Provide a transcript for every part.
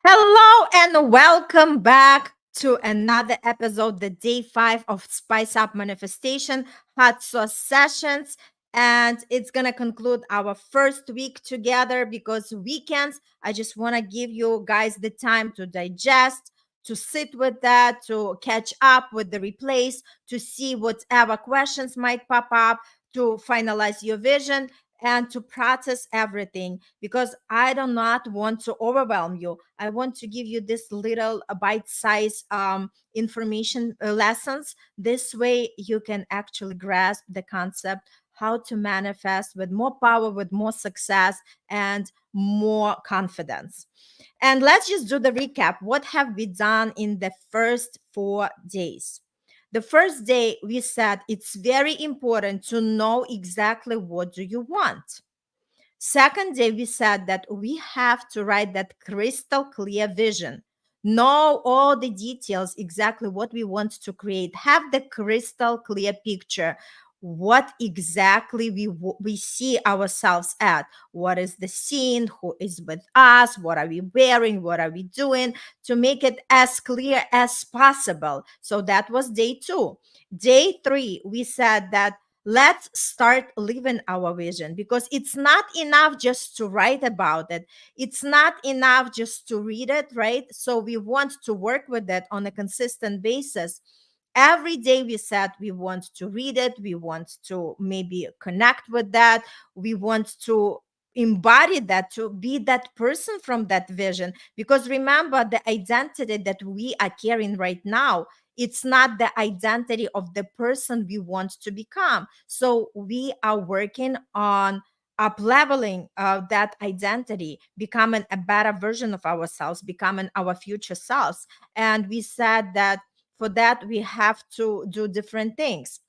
Hello and welcome back to another episode, the day 5 of Spice Up Manifestation Hot Sauce Sessions. And it's going to conclude our first week together because weekends, I just want to give you guys the time to digest, to sit with that, to catch up with the replays, to see whatever questions might pop up, to finalize your vision and to process everything because I do not want to overwhelm you. I want to give you this little bite-sized information lessons. This way you can actually grasp the concept how to manifest with more power, with more success, and more confidence. And let's just do the recap. What have we done in the first 4 days? The first day we said it's very important to know exactly what do you want. Second day we said that we have to write that crystal clear vision. Know all the details, exactly what we want to create. Have the crystal clear picture. What exactly we see ourselves at? What is the scene? Who is with us? What are we wearing? What are we doing? To make it as clear as possible. So that was day 2. Day 3, we said that let's start living our vision because it's not enough just to write about it. It's not enough just to read it, right? So we want to work with it on a consistent basis. Every day we said we want to read it, we want to maybe connect with that, we want to embody that, to be that person from that vision. Because remember, the identity that we are carrying right now, it's not the identity of the person we want to become. So we are working on up leveling that identity, becoming a better version of ourselves, becoming our future selves. And we said that for that we have to do different things.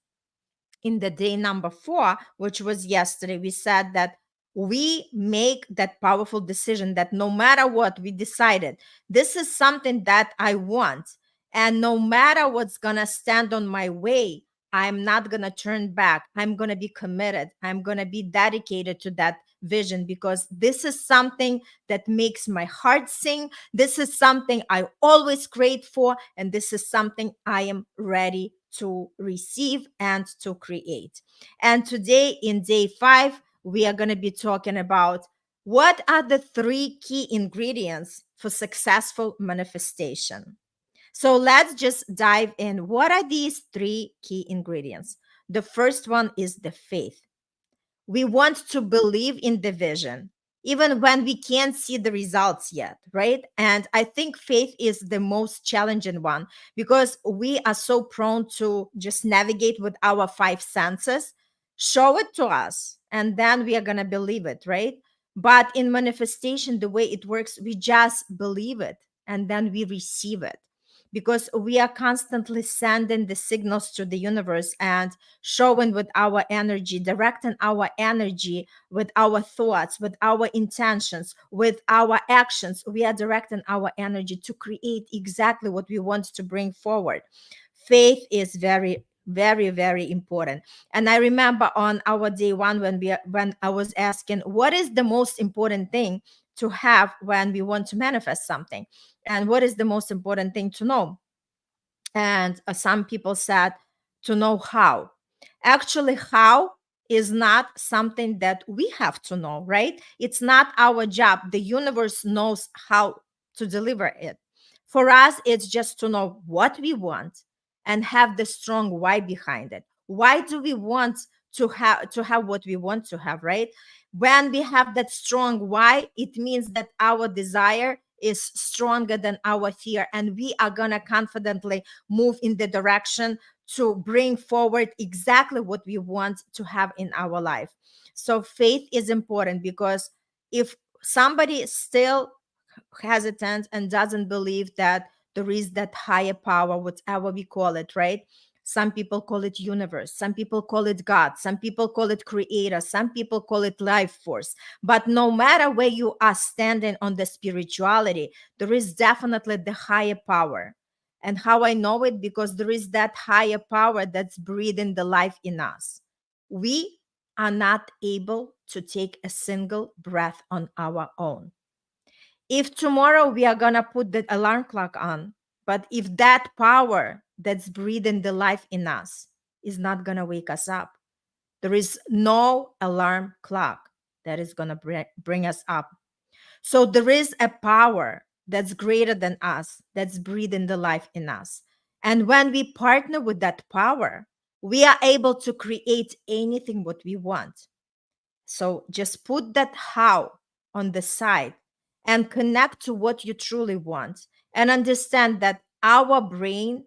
In the day number 4, which was yesterday, we said that we make that powerful decision that no matter what we decided, this is something that I want. And no matter what's going to stand on my way, I'm not going to turn back. I'm going to be committed. I'm going to be dedicated to that vision because this is something that makes my heart sing. This is something I always crave for. And this is something I am ready to receive and to create. And today, in day 5, we are going to be talking about what are the 3 key ingredients for successful manifestation. So let's just dive in. What are these 3 key ingredients? The first one is the faith. We want to believe in the vision even when we can't see the results yet, right? And I think faith is the most challenging one because we are so prone to just navigate with our 5 senses. Show it to us and then we are going to believe it, right? But in manifestation, the way it works, we just believe it and then we receive it because we are constantly sending the signals to the universe and showing with our energy, directing our energy with our thoughts, with our intentions, with our actions. We are directing our energy to create exactly what we want to bring forward. Faith is very, very, very important. And I remember on our day 1 when I was asking what is the most important thing to have when we want to manifest something, and what is the most important thing to know. And some people said to know how. Actually, how is not something that we have to know, right? It's not our job. The universe knows how to deliver it. For us, it's just to know what we want and have the strong why behind it. Why do we want to have what we want to have, right? When we have that strong why, it means that our desire is stronger than our fear, and we are going to confidently move in the direction to bring forward exactly what we want to have in our life. So faith is important because if somebody is still hesitant and doesn't believe that there is that higher power, whatever we call it, right? Some people call it universe, some people call it God, some people call it creator, some people call it life force. But no matter where you are standing on the spirituality, there is definitely the higher power. And how I know it? Because there is that higher power that's breathing the life in us. We are not able to take a single breath on our own. If tomorrow we are going to put the alarm clock on, but if that power that's breathing the life in us is not going to wake us up, there is no alarm clock that is going to bring us up. So there is a power that's greater than us, that's breathing the life in us. And when we partner with that power, we are able to create anything what we want. So just put that how on the side and connect to what you truly want, and understand that our brain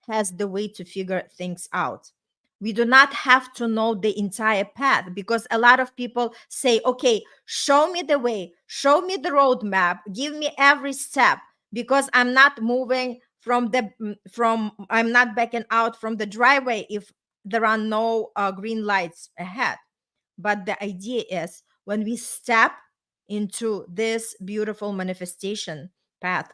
has the way to figure things out. We do not have to know the entire path, because a lot of people say, okay, show me the way, show me the roadmap, give me every step, because I'm not moving I'm not backing out from the driveway if there are no green lights ahead. But the idea is, when we step into this beautiful manifestation path,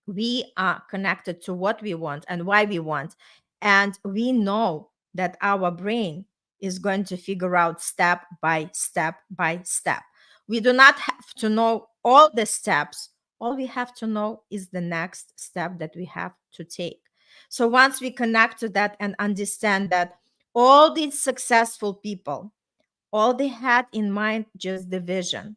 we are connected to what we want and why we want. And we know that our brain is going to figure out step by step by step. We do not have to know all the steps. All we have to know is the next step that we have to take. So once we connect to that and understand that all these successful people, all they had in mind just the vision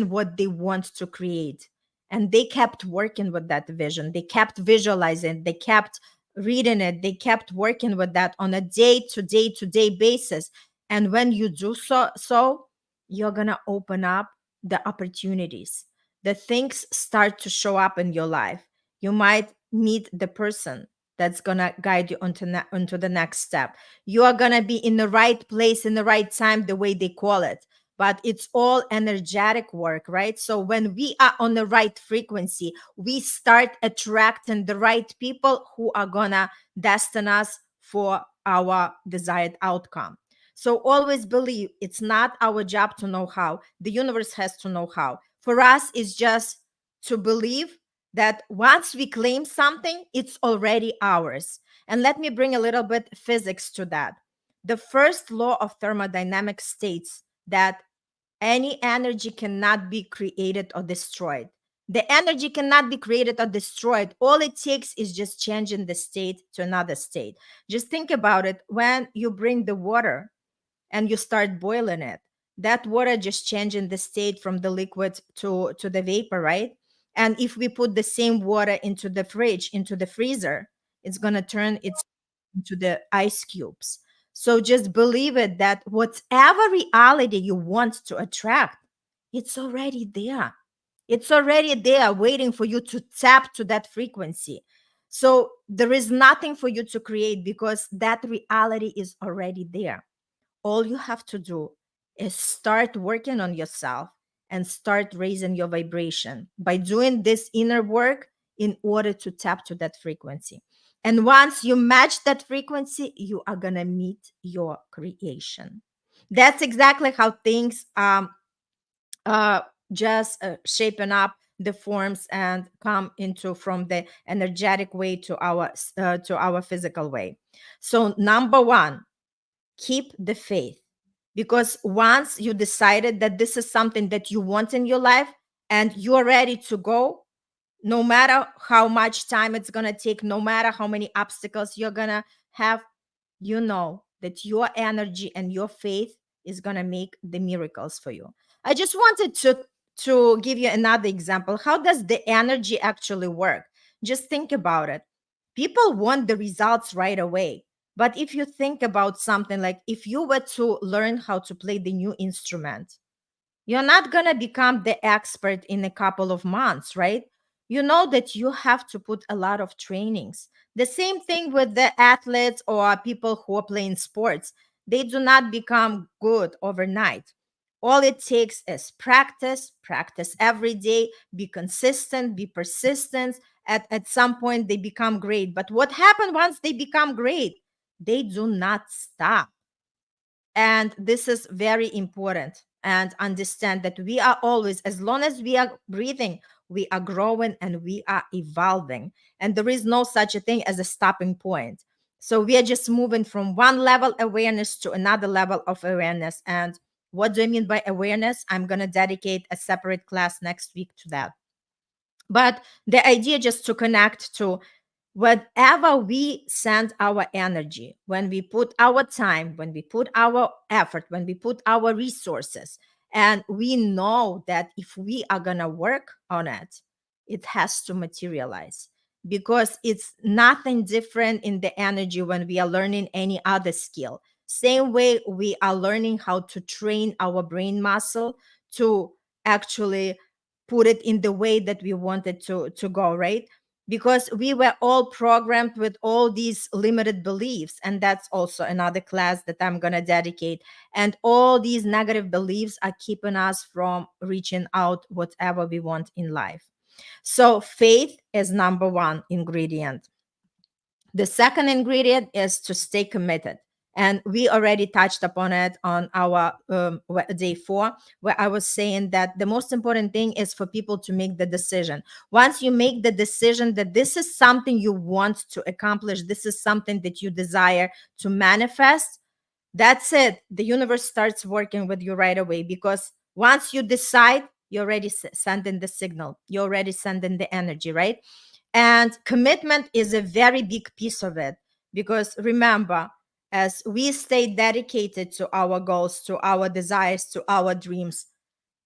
what they want to create, and they kept working with that vision, they kept visualizing, they kept reading it, they kept working with that on a day to day basis. And when you do so, you're gonna open up the opportunities, the things start to show up in your life. You might meet the person that's gonna guide you onto the next step. You are going to be in the right place in the right time, the way they call it. But it's all energetic work, right? So when we are on the right frequency, we start attracting the right people who are going to destine us for our desired outcome. So always believe it's not our job to know how. The universe has to know how. For us, it's just to believe that once we claim something, it's already ours. And let me bring a little bit physics to that. The first law of thermodynamics states that any energy cannot be created or destroyed. The energy cannot be created or destroyed. All it takes is just changing the state to another state. Just think about it. When you bring the water and you start boiling it, that water just changing the state from the liquid to the vapor, right? And if we put the same water into the fridge, into the freezer, it's going to turn its into the ice cubes. So just believe it that whatever reality you want to attract, it's already there. It's already there waiting for you to tap to that frequency. So there is nothing for you to create, because that reality is already there. All you have to do is start working on yourself and start raising your vibration by doing this inner work in order to tap to that frequency. And once you match that frequency, you are going to meet your creation. That's exactly how things uh, just shaping up the forms and come into from the energetic way to our physical way. So number one, keep the faith, because once you decided that this is something that you want in your life and you're ready to go, no matter how much time it's going to take, no matter how many obstacles you're going to have, you know that your energy and your faith is going to make the miracles for you. I just wanted to give you another example. How does the energy actually work? Just think about it. People want the results right away. But if you think about something like, if you were to learn how to play the new instrument, you're not going to become the expert in a couple of months, right? You know that you have to put a lot of trainings. The same thing with the athletes or people who are playing sports. They do not become good overnight. All it takes is practice, practice every day, be consistent, be persistent. At some point, they become great. But what happens once they become great? They do not stop. And this is very important. And understand that we are always, as long as we are breathing, we are growing and we are evolving. And there is no such a thing as a stopping point. So we are just moving from one level awareness to another level of awareness. And What do I mean by awareness? I'm going to dedicate a separate class next week to that. But the idea just to connect to whatever we send our energy, when we put our time, when we put our effort, when we put our resources, and we know that if we are going to work on it, it has to materialize, because it's nothing different in the energy when we are learning any other skill. Same way we are learning how to train our brain muscle to actually put it in the way that we wanted to go, right? Because we were all programmed with all these limited beliefs, and that's also another class that I'm going to dedicate. And all these negative beliefs are keeping us from reaching out whatever we want in life. So faith is number one ingredient. The second ingredient is to stay committed. And we already touched upon it on our day 4, where I was saying that the most important thing is for people to make the decision. Once you make the decision that this is something you want to accomplish, this is something that you desire to manifest, that's it. The universe starts working with you right away, because once you decide, you're already sending the signal, you're already sending the energy, right? And commitment is a very big piece of it, because remember, as we stay dedicated to our goals, to our desires, to our dreams,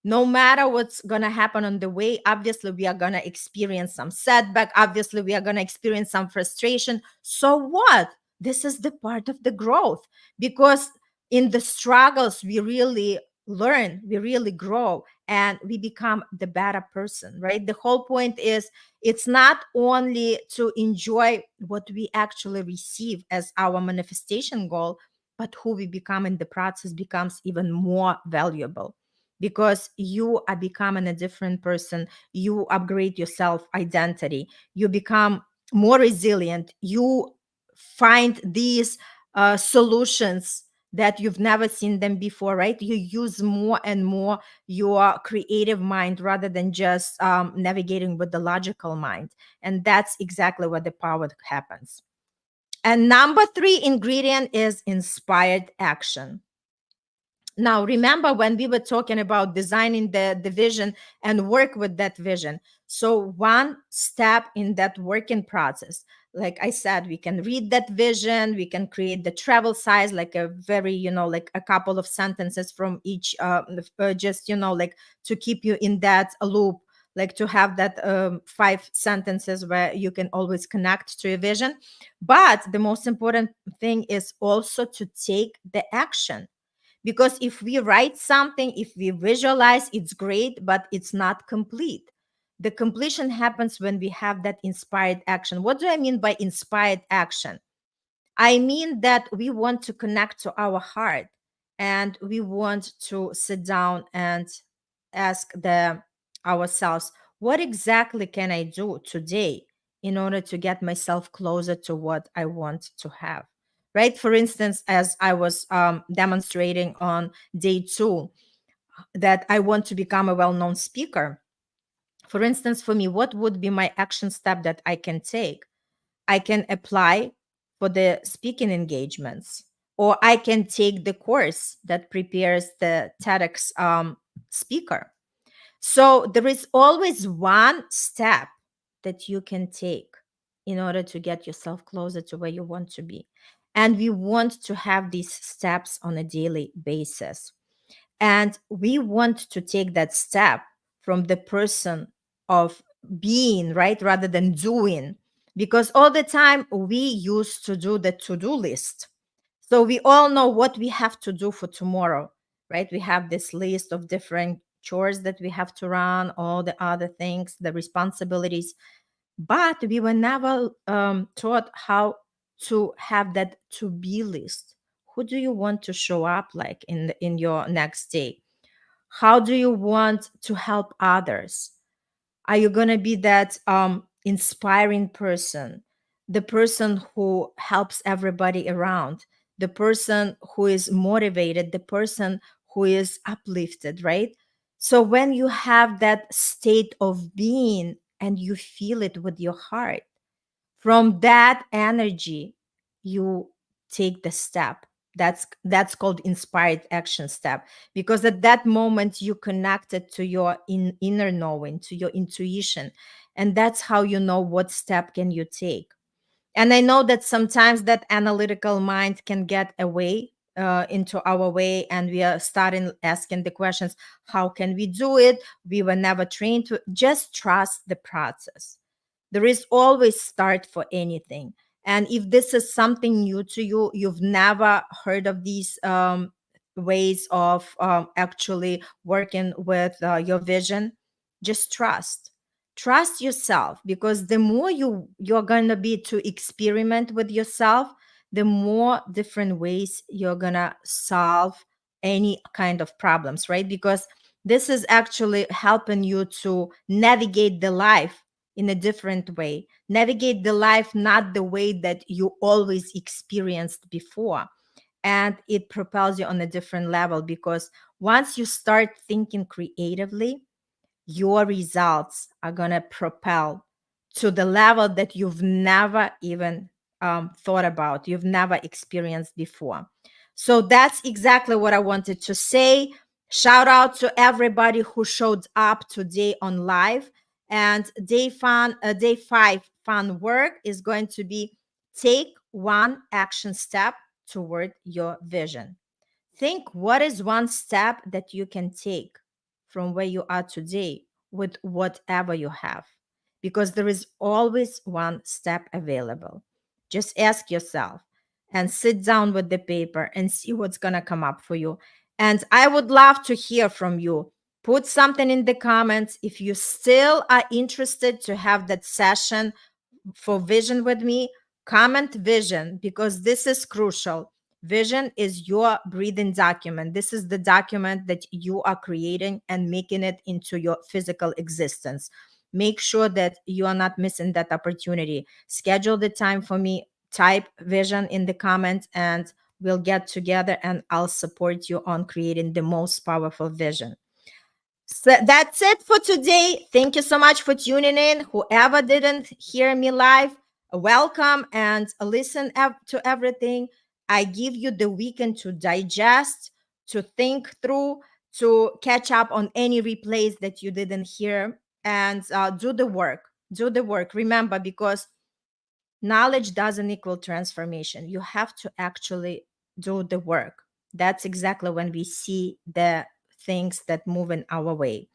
no matter what's going to happen on the way, obviously we are going to experience some setback, obviously we are going to experience some frustration. So what? This is the part of the growth, because in the struggles we really learn, we really grow, and we become the better person, right? The whole point is, it's not only to enjoy what we actually receive as our manifestation goal, but who we become in the process becomes even more valuable, because you are becoming a different person. You upgrade your self identity, you become more resilient, you find these solutions that you've never seen them before, right? You use more and more your creative mind rather than just navigating with the logical mind. And that's exactly what the power happens. And number 3 ingredient is inspired action. Now, remember when we were talking about designing the vision and work with that vision. So one step in that working process, like I said, we can read that vision, we can create the travel size, like a very, like a couple of sentences from each, just, like to keep you in that loop, like to have that 5 sentences where you can always connect to a vision. But the most important thing is also to take the action, because if we write something, if we visualize, it's great, but it's not complete. The completion happens when we have that inspired action. What do I mean by inspired action? I mean that we want to connect to our heart, and we want to sit down and ask ourselves, what exactly can I do today in order to get myself closer to what I want to have? Right? For instance, as I was demonstrating on day 2, that I want to become a well-known speaker. For instance, for me, what would be my action step that I can take? I can apply for the speaking engagements, or I can take the course that prepares the TEDx speaker. So there is always one step that you can take in order to get yourself closer to where you want to be. And we want to have these steps on a daily basis. And we want to take that step from the person of being, right, rather than doing. Because all the time we used to do the to-do list. So we all know what we have to do for tomorrow, right? We have this list of different chores that we have to run, all the other things, the responsibilities. But we were never taught how to have that to-be list. Who do you want to show up like in your next day? How do you want to help others? Are you going to be that inspiring person, the person who helps everybody around, the person who is motivated, the person who is uplifted, right? So when you have that state of being and you feel it with your heart, from that energy, you take the step That's called inspired action step, because at that moment you connected to your inner knowing, to your intuition, and that's how you know what step can you take. And I know that sometimes that analytical mind can get away into our way, and we are starting asking the questions, how can we do it? We were never trained to. Just trust the process. There is always start for anything. And if this is something new to you, you've never heard of these ways of actually working with your vision, just trust yourself, because the more you're going to be to experiment with yourself, the more different ways you're going to solve any kind of problems, right? Because this is actually helping you to navigate the life in a different way, navigate the life not the way that you always experienced before. And it propels you on a different level, because once you start thinking creatively, your results are going to propel to the level that you've never even thought about, you've never experienced before. So that's exactly what I wanted to say. Shout out to everybody who showed up today on live. And day 5 fun work is going to be take one action step toward your vision. Think, what is one step that you can take from where you are today with whatever you have? Because there is always one step available. Just ask yourself and sit down with the paper and see what's going to come up for you. And I would love to hear from you. Put something in the comments if you still are interested to have that session for vision with me. Comment vision, because this is crucial. Vision is your breathing document. This is the document that you are creating and making it into your physical existence. Make sure that you are not missing that opportunity. Schedule the time for me, type vision in the comments, and we'll get together and I'll support you on creating the most powerful vision. So that's it for today. Thank you so much for tuning in. Whoever didn't hear me live, welcome and listen to everything. I give you the weekend to digest, to think through, to catch up on any replays that you didn't hear, and do the work. Do the work. Remember, because knowledge doesn't equal transformation. You have to actually do the work. That's exactly when we see the things that move in our way.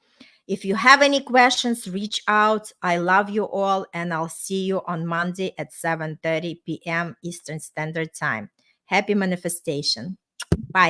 If you have any questions, reach out. I love you all, and I'll see you on Monday at 7:30 p.m. Eastern Standard Time. Happy manifestation. Bye.